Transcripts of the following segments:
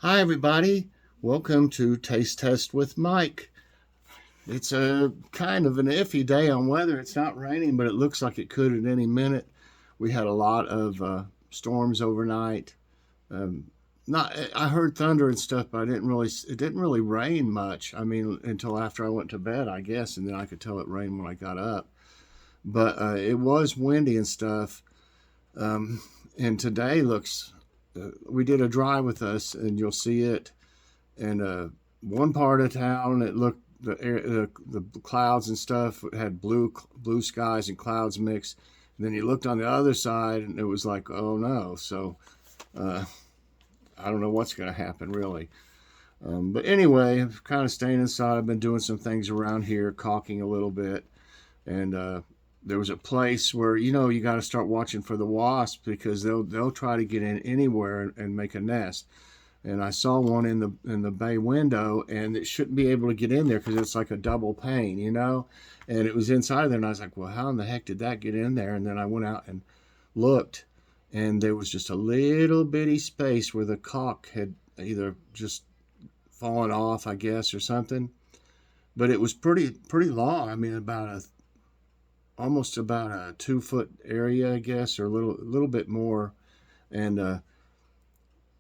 Hi, everybody. Welcome to Taste Test with Mike. It's a kind of an iffy day on weather. It's not raining, but it looks like it could at any minute. We had a lot of storms overnight. Um, not, I heard thunder and stuff, but it didn't really rain much. I mean, until after I went to bed, I guess, and then I could tell it rained when I got up. But it was windy and stuff. Um, and today looks. We did a drive with us, and you'll see it. And one part of town, it looked the clouds and stuff had blue skies and clouds mixed. And then you looked on the other side, and it was like, oh no. So uh, I don't know what's going to happen really. But anyway, I'm kind of staying inside. I've been doing some things around here, caulking a little bit, and there was a place where you got to start watching for the wasps because they'll try to get in anywhere and make a nest. And I saw one in the bay window, and it shouldn't be able to get in there because it's like a double pane. And it was inside there, and I was like, well, how in the heck did that get in there? And then I went out and looked, and there was just a little bitty space where the caulk had either just fallen off, I guess, or something. But it was pretty long. I mean, almost about a 2 foot area, I guess, or a little bit more. And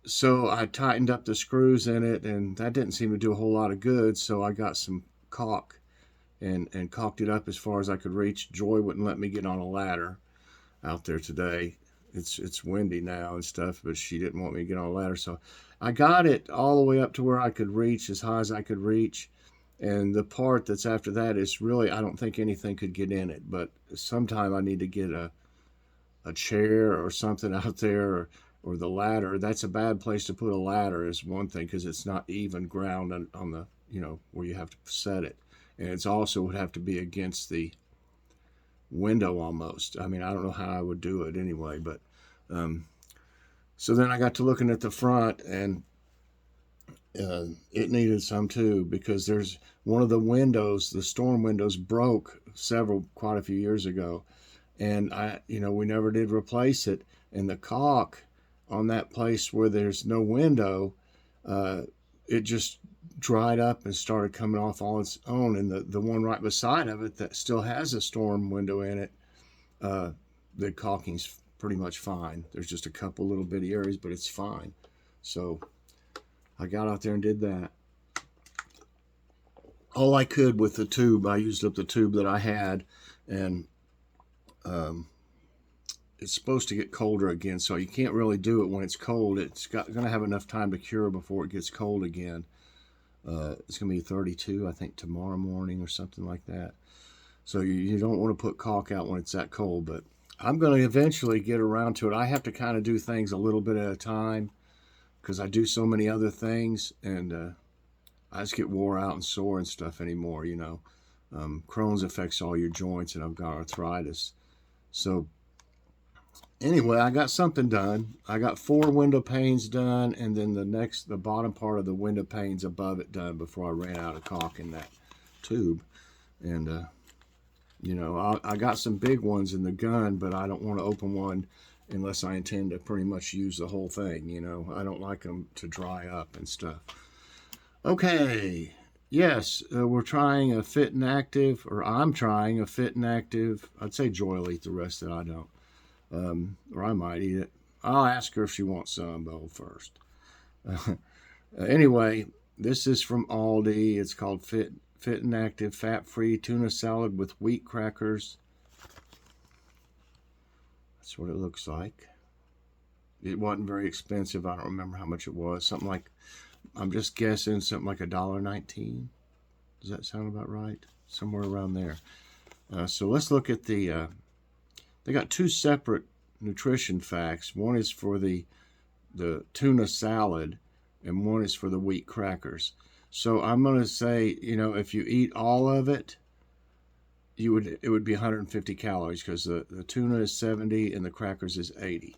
so I tightened up the screws in it, and that didn't seem to do a whole lot of good. So I got some caulk and caulked it up as far as I could reach. Joy wouldn't let me get on a ladder out there today. It's windy now and stuff, but she didn't want me to get on a ladder. So I got it all the way up to where I could reach, as high as I could reach. And the part that's after that is really, I don't think anything could get in it. But sometime I need to get a chair or something out there, or the ladder. That's a bad place to put a ladder, is one thing, because it's not even ground on the, where you have to set it. And it's also would have to be against the window almost. I mean, I don't know how I would do it anyway, but um, so then I got to looking at the front, and it needed some too, because there's one of the windows, the storm windows, broke quite a few years ago, and we never did replace it. And the caulk on that place where there's no window, uh, it just dried up and started coming off on its own. And the one right beside of it that still has a storm window in it, uh, the caulking's pretty much fine. There's just a couple little bitty areas, but it's fine. So I got out there and did that. All I could with the tube. I used up the tube that I had, and um, it's supposed to get colder again, so you can't really do it when it's cold. It's going to have enough time to cure before it gets cold again. It's going to be 32, I think, tomorrow morning or something like that. So you don't want to put caulk out when it's that cold, but I'm going to eventually get around to it. I have to kind of do things a little bit at a time because I do so many other things, and I just get wore out and sore and stuff anymore. Crohn's affects all your joints, and I've got arthritis. So anyway, I got something done. I got 4 window panes done, and then the bottom part of the window panes above it done before I ran out of caulk in that tube. And I got some big ones in the gun, but I don't want to open one unless I intend to pretty much use the whole thing. I don't like them to dry up and stuff. Okay. Yes, we're trying a Fit&Active, or I'm trying a Fit&Active. I'd say Joy will eat the rest of it. I don't. Or I might eat it. I'll ask her if she wants some though first. Anyway, this is from Aldi. It's called Fit&Active fat-free tuna salad with wheat crackers. That's what it looks like. It wasn't very expensive. I don't remember how much it was. Something like, I'm just guessing, something like $1.19. Does that sound about right? Somewhere around there. So let's look at they got 2 separate nutrition facts. One is for the tuna salad, and one is for the wheat crackers. So I'm going to say, if you eat all of it, it would be 150 calories, because the tuna is 70 and the crackers is 80.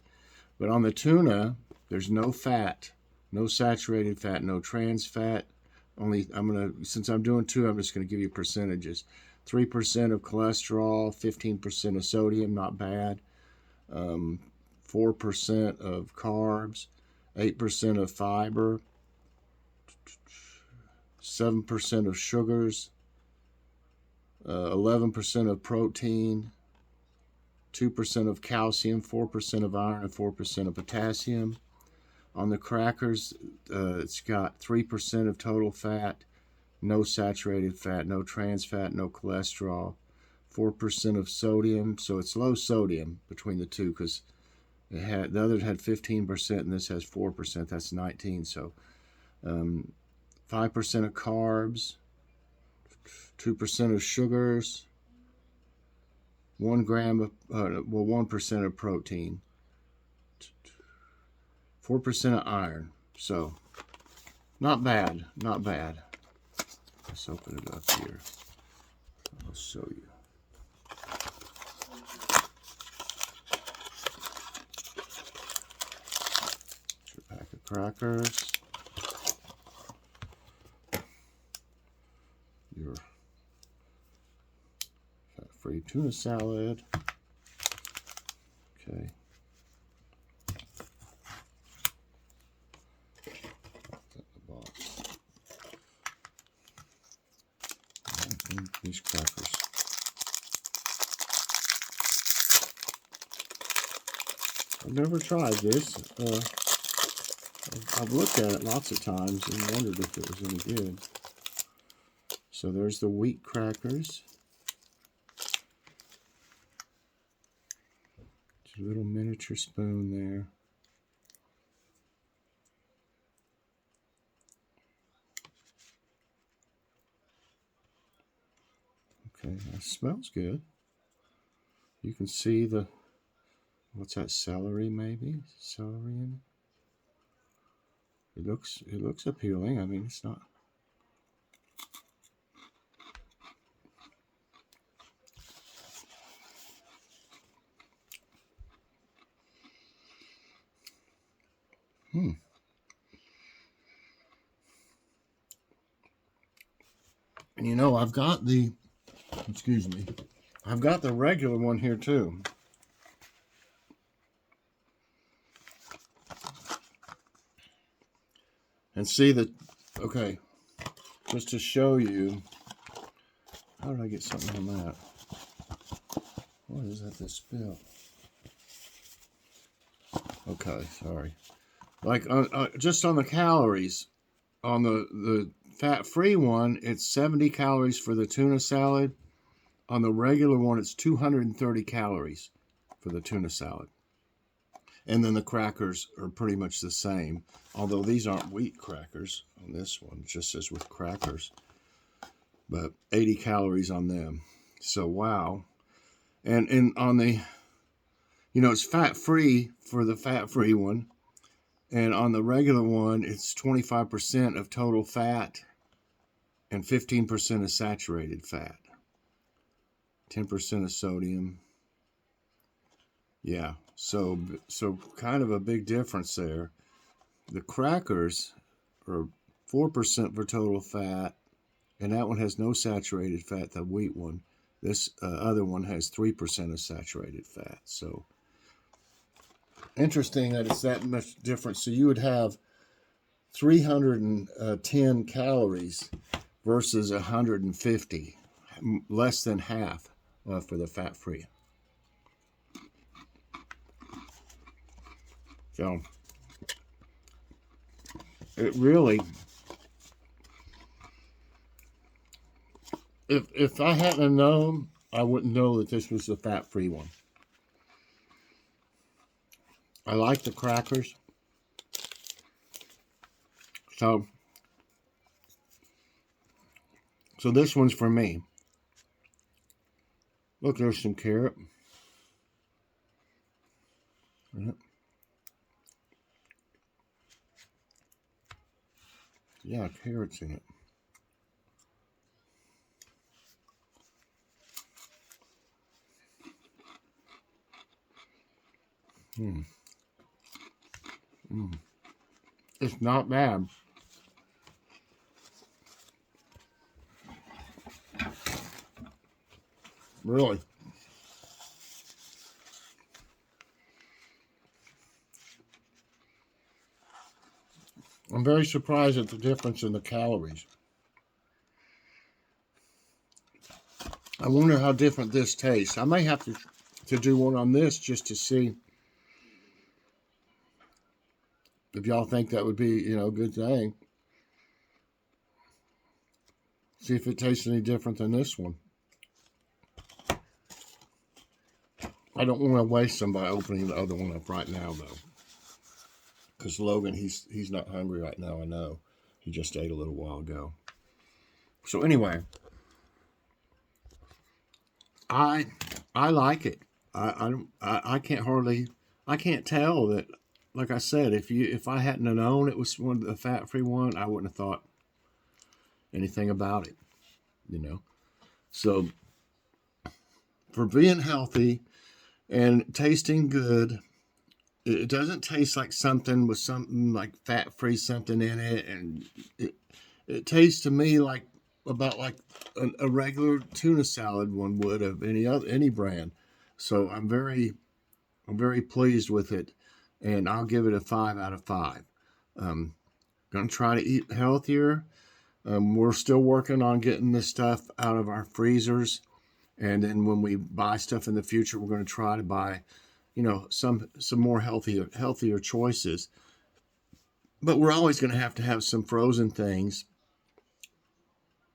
But on the tuna, there's no fat, no saturated fat, no trans fat. Since I'm doing 2, I'm just going to give you percentages. 3% of cholesterol, 15% of sodium, not bad. 4% of carbs, 8% of fiber, 7% of sugars, 11% of protein, 2% of calcium, 4% of iron, and 4% of potassium. On the crackers, it's got 3% of total fat, no saturated fat, no trans fat, no cholesterol, 4% of sodium. So it's low sodium between the two, because the other had 15% and this has 4%. That's 19. So 5% of carbs, 2% of sugars, 1 gram of 1% of protein, 4% of iron. So not bad, not bad. Let's open it up here. I'll show you. Your pack of crackers. Your fat-free tuna salad. Okay. These crackers. I've never tried this. I've looked at it lots of times and wondered if it was any good. So there's the wheat crackers. Just a little miniature spoon there. Okay, that smells good. You can see the, what's that, celery maybe? Celery in it? It looks appealing. I mean, it's not. And you know, I've got the, excuse me, I've got the regular one here too. And see that, okay, just to show you, how did I get something on that? What is that, this spill? Okay, sorry. Like, just on the calories, on the fat-free one, it's 70 calories for the tuna salad. On the regular one, it's 230 calories for the tuna salad. And then the crackers are pretty much the same, although these aren't wheat crackers on this one. It just says with crackers. But 80 calories on them. So, wow. And on the, you know, it's fat-free for the fat-free one. And on the regular one, it's 25% of total fat and 15% of saturated fat. 10% of sodium. Yeah, so kind of a big difference there. The crackers are 4% for total fat, and that one has no saturated fat, the wheat one. This other one has 3% of saturated fat. So interesting that it's that much different. So you would have 310 calories versus 150, less than half for the fat-free. So it really, if I hadn't known, I wouldn't know that this was the fat-free one. I like the crackers. So this one's for me. Look, there's some carrot. Yeah, carrots in it. It's not bad. Really. I'm very surprised at the difference in the calories. I wonder how different this tastes. I may have to do one on this just to see if y'all think that would be, a good thing. See if it tastes any different than this one. I don't want to waste them by opening the other one up right now, though. Because Logan, he's not hungry right now, I know. He just ate a little while ago. So anyway, I like it. I can't tell that. Like I said, if I hadn't have known it was one of the fat-free one, I wouldn't have thought anything about it. So for being healthy and tasting good, it doesn't taste like something with something like fat-free something in it, and it tastes to me about like a regular tuna salad one would of any brand. So I'm very pleased with it, and I'll give it a 5 out of 5. Gonna try to eat healthier. We're still working on getting this stuff out of our freezers, and then when we buy stuff in the future, we're going to try to buy, some more healthier choices. But we're always going to have some frozen things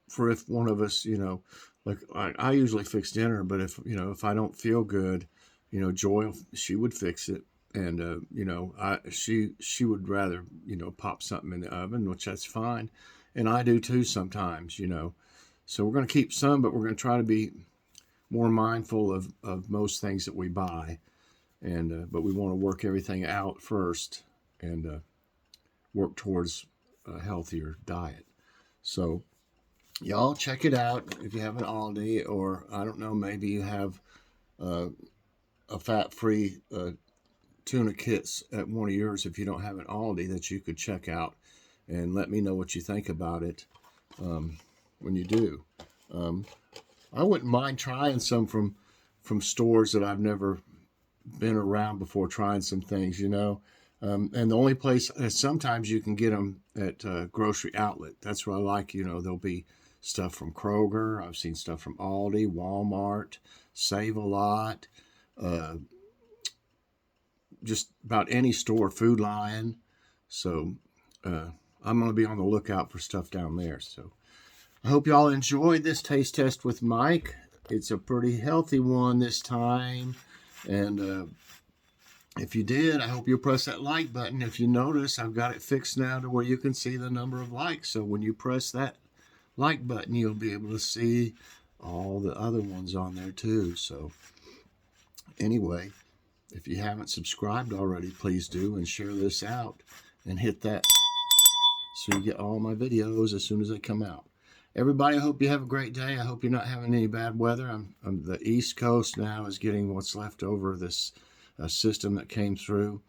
for if one of us, like I usually fix dinner, but if I don't feel good, Joy, she would fix it. And, she would rather, pop something in the oven, which that's fine. And I do too sometimes, So we're going to keep some, but we're going to try to be more mindful of most things that we buy. And but we want to work everything out first and work towards a healthier diet. So y'all check it out if you have an Aldi, or I don't know, maybe you have a fat-free tuna kits at one of yours if you don't have an Aldi that you could check out, and let me know what you think about it when you do. I wouldn't mind trying some from stores that I've never been around before, trying some things, and the only place sometimes you can get them at grocery outlet. That's what I like. There'll be stuff from Kroger. I've seen stuff from Aldi, Walmart, Save a Lot, just about any store, Food Lion. So I'm going to be on the lookout for stuff down there. So I hope y'all enjoyed this taste test with Mike. It's a pretty healthy one this time. And if you did, I hope you'll press that like button. If you notice, I've got it fixed now to where you can see the number of likes. So when you press that like button, you'll be able to see all the other ones on there too. So anyway, if you haven't subscribed already, please do, and share this out and hit that so you get all my videos as soon as they come out. Everybody, I hope you have a great day. I hope you're not having any bad weather. I'm the East Coast now is getting what's left over of this system that came through,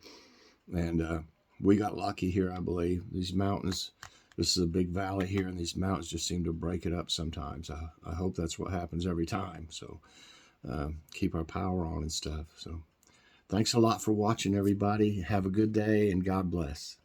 and we got lucky here, I believe. These mountains, this is a big valley here, and these mountains just seem to break it up sometimes. I hope that's what happens every time. So keep our power on and stuff. So thanks a lot for watching, everybody. Have a good day, and God bless.